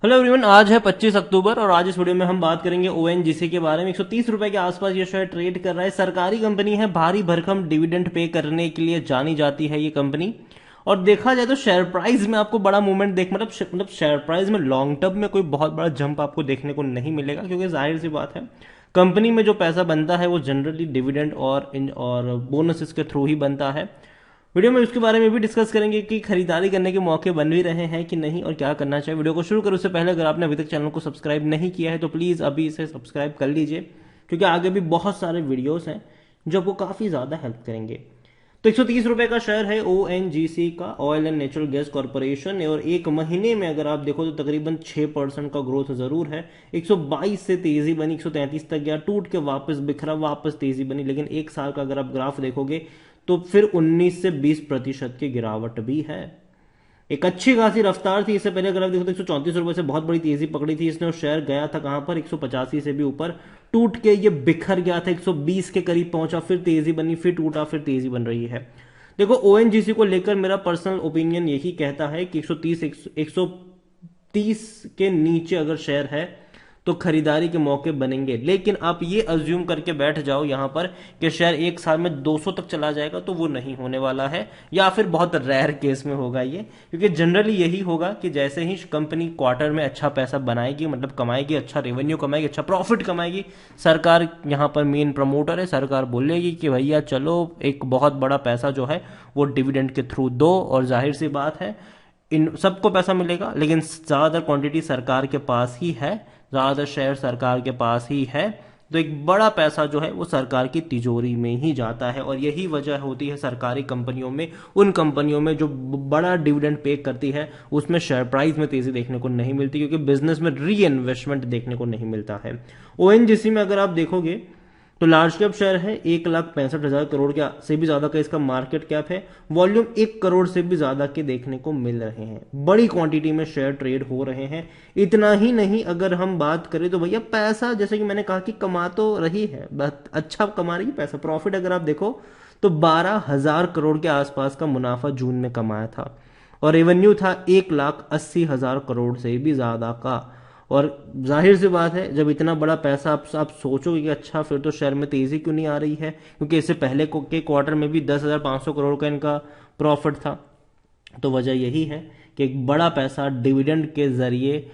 Hello everyone, आज है 25 अक्टूबर और आज इस वीडियो में हम बात करेंगे ओएनजीसी के बारे में। 130 रुपए के आसपास ये शेयर ट्रेड कर रहा है। सरकारी कंपनी है, भारी भरकम डिविडेंड पे करने के लिए जानी जाती है ये कंपनी। और देखा जाए तो शेयर प्राइस में आपको बड़ा मूवमेंट मतलब शेयर प्राइस में लॉन्ग टर्म में कोई बहुत बड़ा जंप आपको देखने को नहीं मिलेगा, क्योंकि जाहिर सी बात है कंपनी में जो पैसा बनता है वो जनरली डिविडेंड और बोनसेस के थ्रू ही बनता है। वीडियो में उसके बारे में भी डिस्कस करेंगे कि खरीदारी करने के मौके बन भी रहे हैं कि नहीं और क्या करना चाहिए। वीडियो को शुरू करो उससे पहले अगर आपने अभी तक चैनल को सब्सक्राइब नहीं किया है तो प्लीज़ अभी इसे सब्सक्राइब कर लीजिए, क्योंकि आगे भी बहुत सारे वीडियोस हैं जो आपको काफ़ी ज़्यादा हेल्प करेंगे। तो 130 रुपए का शेयर है ओएनजीसी का, oil and natural gas corporation, और एक महीने में अगर आप देखो तो तकरीबन 6% का ग्रोथ जरूर है। 122 से तेजी बनी, 133 तक गया, टूट के वापस बिखरा, वापस तेजी बनी। लेकिन एक साल का अगर आप ग्राफ देखोगे तो फिर 19 से 20% की गिरावट भी है। एक अच्छी खासी रफ्तार थी। इससे पहले अगर आप देखो तो 134 रुपए से बहुत बड़ी तेजी पकड़ी थी इसने, और शेयर गया था कहां पर 185 से भी ऊपर, टूट के ये बिखर गया था, 120 के करीब पहुंचा, फिर तेजी बनी, फिर टूटा, फिर तेजी बन रही है। देखो ओएनजीसी को लेकर मेरा पर्सनल ओपिनियन यही कहता है कि 130 के नीचे अगर शेयर है तो खरीदारी के मौके बनेंगे। लेकिन आप ये अज्यूम करके बैठ जाओ यहां पर कि शेयर एक साल में 200 तक चला जाएगा, तो वो नहीं होने वाला है, या फिर बहुत रेयर केस में होगा ये। क्योंकि जनरली यही होगा कि जैसे ही कंपनी क्वार्टर में अच्छा पैसा बनाएगी, मतलब कमाएगी, अच्छा रेवेन्यू कमाएगी, अच्छा प्रॉफिट कमाएगी, सरकार यहां पर मेन प्रमोटर है, सरकार बोलेगी कि भैया चलो एक बहुत बड़ा पैसा जो है वो डिविडेंड के थ्रू दो। और जाहिर सी बात है इन सबको पैसा मिलेगा, लेकिन ज्यादातर क्वांटिटी सरकार के पास ही है, ज्यादातर शेयर सरकार के पास ही है, तो एक बड़ा पैसा जो है वो सरकार की तिजोरी में ही जाता है। और यही वजह होती है सरकारी कंपनियों में, उन कंपनियों में जो बड़ा डिविडेंड पे करती है उसमें शेयर प्राइस में तेजी देखने को नहीं मिलती, क्योंकि बिजनेस में री इन्वेस्टमेंट देखने को नहीं मिलता है। ओएनजीसी में अगर आप देखोगे तो लार्ज कैप शेयर है, 1,65,000 करोड़ के से भी ज्यादा का इसका मार्केट कैप है। वॉल्यूम 1 करोड़ से भी ज्यादा के देखने को मिल रहे हैं, बड़ी क्वांटिटी में शेयर ट्रेड हो रहे हैं। इतना ही नहीं, अगर हम बात करें तो भैया पैसा जैसे कि मैंने कहा कि कमा तो रही है, अच्छा कमा रही है पैसा। प्रॉफिट अगर आप देखो तो 12,000 करोड़ के आसपास का मुनाफा जून में कमाया था, और रेवेन्यू था 1,80,000 करोड़ से भी ज्यादा का। और जाहिर सी बात है जब इतना बड़ा पैसा आप सोचोगे कि अच्छा फिर तो शेयर में तेजी क्यों नहीं आ रही है, क्योंकि इससे पहले के क्वार्टर में भी 10,500 करोड़ का इनका प्रॉफिट था। तो वजह यही है कि एक बड़ा पैसा डिविडेंड के जरिए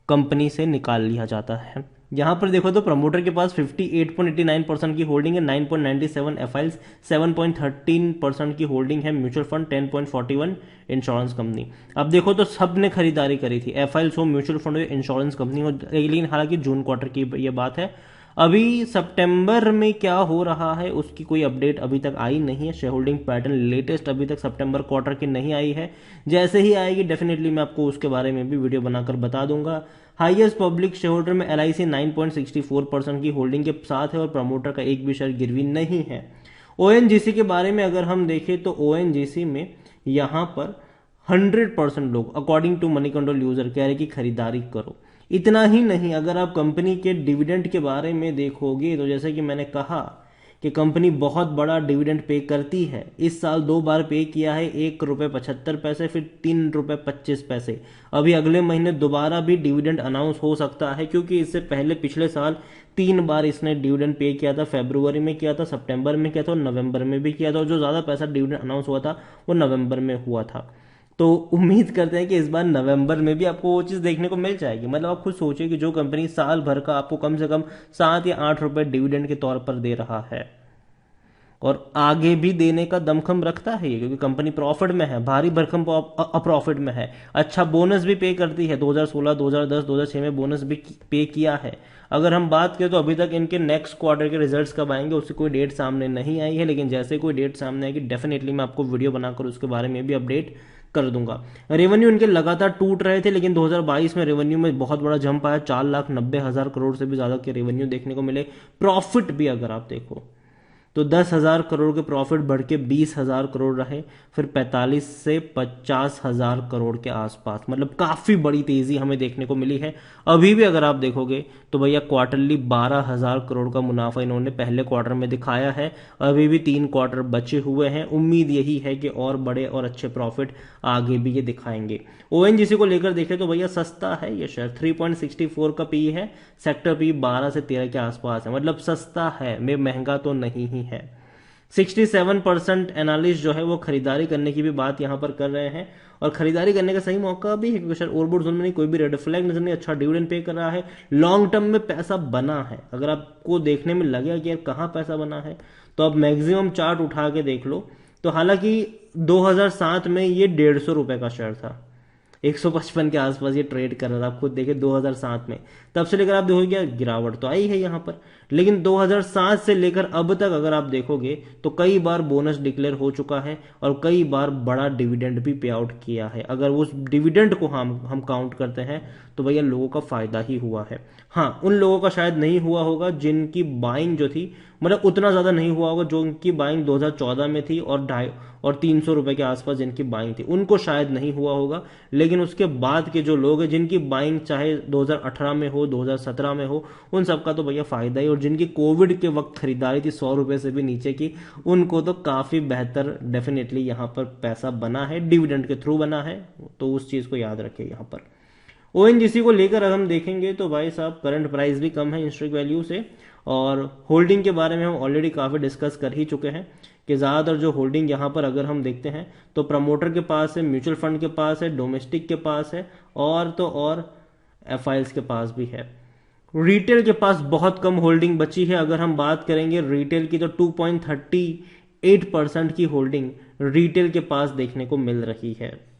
कंपनी से निकाल लिया जाता है। यहां पर देखो तो प्रमोटर के पास 58.89% की होल्डिंग है, 9.97 एफआईएल्स, 7.13% की होल्डिंग है म्यूचुअल फंड, 10.41 इंश्योरेंस कंपनी। अब देखो तो सब ने खरीदारी करी थी, एफआईएल्स हो, म्यूचुअल फंड हो, इंश्योरेंस कंपनी हो। लेकिन हालांकि जून क्वार्टर की ये बात है, अभी सितंबर में क्या हो रहा है उसकी कोई अपडेट अभी तक आई नहीं है। शेयर होल्डिंग पैटर्न लेटेस्ट अभी तक सितंबर क्वार्टर की नहीं आई है, जैसे ही आएगी डेफिनेटली मैं आपको उसके बारे में भी वीडियो बनाकर बता दूंगा। हाईएस्ट पब्लिक शेयर होल्डर में एलआईसी 9.64% की होल्डिंग के साथ है, और प्रमोटर का एक भी शेयर गिरवी नहीं है। ओएनजीसी के बारे में अगर हम देखें तो ओएनजीसी में यहां पर 100% लोग according to Moneycontrol user कह रहे कि खरीदारी करो। इतना ही नहीं, अगर आप कंपनी के डिविडेंड के बारे में देखोगे तो जैसे कि मैंने कहा कि कंपनी बहुत बड़ा डिविडेंड पे करती है। इस साल 2 बार पे किया है, 1 रुपये 75 पैसे, फिर 3 रुपये 25 पैसे। अभी अगले महीने दोबारा भी डिविडेंड अनाउंस हो सकता है, क्योंकि इससे पहले पिछले साल 3 बार इसने डिविडेंड पे किया था। फरवरी में किया था, सितंबर में किया था, और नवंबर में भी किया था। और जो ज्यादा पैसा डिविडेंड अनाउंस हुआ था वो नवंबर में हुआ था। तो उम्मीद करते हैं कि इस बार नवंबर में भी आपको वो चीज देखने को मिल जाएगी। मतलब आप खुद सोचिए कि जो कंपनी साल भर का आपको कम से कम 7 या 8 रुपए डिविडेंड के तौर पर दे रहा है, और आगे भी देने का दमखम रखता है ये, क्योंकि कंपनी प्रॉफिट में है, भारी भरकम प्रॉफिट में है, अच्छा बोनस भी पे करती है। 2016, 2010, 2006 में बोनस भी पे किया है। अगर हम बात करें तो अभी तक इनके नेक्स्ट क्वार्टर के रिजल्ट्स कब आएंगे उसकी कोई डेट सामने नहीं आई है, लेकिन जैसे कोई डेट सामने आएगी डेफिनेटली मैं आपको वीडियो बनाकर उसके बारे में भी अपडेट कर दूंगा। रेवेन्यू इनके लगातार टूट रहे थे, लेकिन 2022 में रेवेन्यू में बहुत बड़ा जंप आया, 4,90,000 करोड़ से भी ज्यादा के रेवेन्यू देखने को मिले। प्रॉफिट भी अगर आप देखो तो 10,000 करोड़ के प्रॉफिट बढ़ के 20,000 करोड़ रहे, फिर 45 से 50,000 करोड़ के आसपास, मतलब काफी बड़ी तेजी हमें देखने को मिली है। अभी भी अगर आप देखोगे तो भैया क्वार्टरली 12,000 करोड़ का मुनाफा इन्होंने पहले क्वार्टर में दिखाया है। अभी भी 3 क्वार्टर बचे हुए हैं, उम्मीद यही है कि और बड़े और अच्छे प्रॉफिट आगे भी ये दिखाएंगे। ओएनजीसी को लेकर देखें तो भैया सस्ता है ये शेयर, 3.64 का पी है, सेक्टर पी 12 से 13 के आसपास है, मतलब सस्ता है, में महंगा तो नहीं ही है। 67% एनालिस्ट जो है वो खरीदारी करने की भी बात यहां पर कर रहे हैं, और खरीदारी करने का सही मौका भी है क्योंकि सर ओवरबोर्ड जोन में नहीं, कोई भी रेड फ्लैग नजर नहीं, अच्छा डिविडेंड पे कर रहा है, लॉन्ग टर्म में पैसा बना है। अगर आपको देखने में लगेगा कि यार कहां पैसा बना है, तो आप मैक्सिमम चार्ट उठा के देख लो। तो हालांकि 2007 में ये 150 रुपए का शेयर था, 155 के आसपास ये ट्रेड कर रहा था, आप खुद देखिए 2007 में, तब से लेकर आप देखोगे क्या गिरावट तो आई है यहां पर। लेकिन 2007 से लेकर अब तक अगर आप देखोगे तो कई बार बोनस डिक्लेयर हो चुका है और कई बार बड़ा डिविडेंड भी पे आउट किया है। अगर उस डिविडेंड को हम काउंट करते हैं तो भैया लोगों का फायदा ही हुआ है। हाँ, उन लोगों का शायद नहीं हुआ होगा जिनकी बाइंग जो थी, मतलब उतना ज्यादा नहीं हुआ होगा जो उनकी बाइंग 2014 में थी, और 300 रुपए के आसपास जिनकी बाइंग थी उनको शायद नहीं हुआ होगा। लेकिन उसके बाद के जो लोग हैं जिनकी बाइंग चाहे 2018 में हो, 2017 में हो, उन सबका तो भैया फायदा ही। और जिनकी कोविड के वक्त खरीदारी थी 100 रुपए से भी नीचे की, उनको तो काफी बेहतर डेफिनेटली यहां पर पैसा बना है, डिविडेंड के थ्रू बना है, तो उस चीज को याद रखिए यहां पर। ओएनजीसी को लेकर अगर हम देखेंगे तो भाई साहब करंट प्राइस भी कम है इंस्ट्रिक वैल्यू से, और होल्डिंग के बारे में हम ऑलरेडी काफी डिस्कस कर ही चुके हैं कि ज्यादातर जो होल्डिंग यहां पर अगर हम देखते हैं तो प्रमोटर के पास है, म्यूचुअल फंड के पास है, डोमेस्टिक के पास है, और तो और एफआईएल्स के पास भी है। रिटेल के पास बहुत कम होल्डिंग बची है। अगर हम बात करेंगे रिटेल की तो 2.38% की होल्डिंग रिटेल के पास देखने को मिल रही है,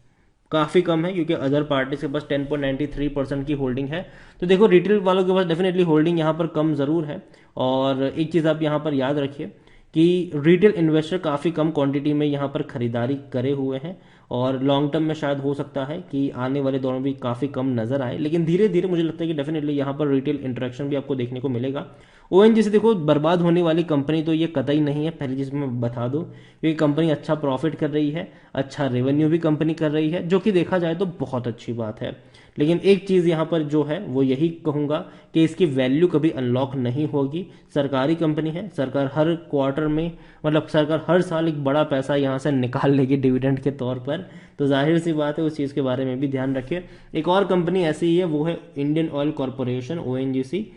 काफी कम है क्योंकि अदर पार्टी के पास 10.93% की होल्डिंग है। तो देखो रिटेल वालों के पास डेफिनेटली होल्डिंग यहां पर कम जरूर है। और एक चीज आप यहां पर याद रखिए कि रिटेल इन्वेस्टर काफी कम क्वांटिटी में यहां पर खरीदारी करे हुए हैं, और लॉन्ग टर्म में शायद हो सकता है कि आने वाले दौर में भी काफी कम नजर आए, लेकिन धीरे धीरे मुझे लगता है कि डेफिनेटली यहां पर रिटेल इंटरेक्शन भी आपको देखने को मिलेगा। ओएनजीसी देखो बर्बाद होने वाली कंपनी तो ये कतई नहीं है, पहली चीज मैं बता दूं, क्योंकि कंपनी अच्छा प्रॉफिट कर रही है, अच्छा रेवेन्यू भी कंपनी कर रही है, जो कि देखा जाए तो बहुत अच्छी बात है। लेकिन एक चीज यहां पर जो है वो यही कहूंगा कि इसकी वैल्यू कभी अनलॉक नहीं होगी। सरकारी कंपनी है, सरकार हर क्वार्टर में, मतलब सरकार हर साल एक बड़ा पैसा यहां से निकाल लेगी डिविडेंड के तौर पर, तो जाहिर सी बात है उस चीज के बारे में भी ध्यान रखिए। एक और कंपनी ऐसी ही है, वो है Indian oil corporation, ONGC,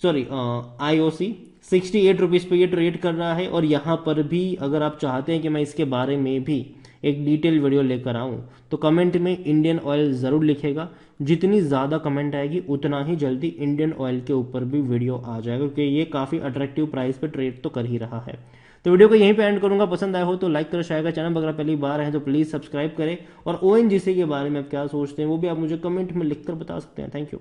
sorry IOC, 68 rupees पे ये ट्रेड कर रहा है। और यहां पर भी अगर आप चाहते हैं कि मैं इसके बारे में भी एक डिटेल वीडियो लेकर आऊं तो कमेंट में इंडियन ऑयल जरूर लिखेगा। जितनी ज्यादा कमेंट आएगी उतना ही जल्दी इंडियन ऑयल के ऊपर भी वीडियो आ जाएगा, क्योंकि ये काफी अट्रैक्टिव प्राइस पे ट्रेड तो कर ही रहा है। तो वीडियो को यहीं पे एंड करूंगा, पसंद आया हो तो लाइक करें, शेयर करें, चैनल अगर पहली बार है तो प्लीज सब्सक्राइब करें, और ओएनजीसी के बारे में आप क्या सोचते हैं वो भी आप मुझे कमेंट में लिखकर बता सकते हैं। Thank you.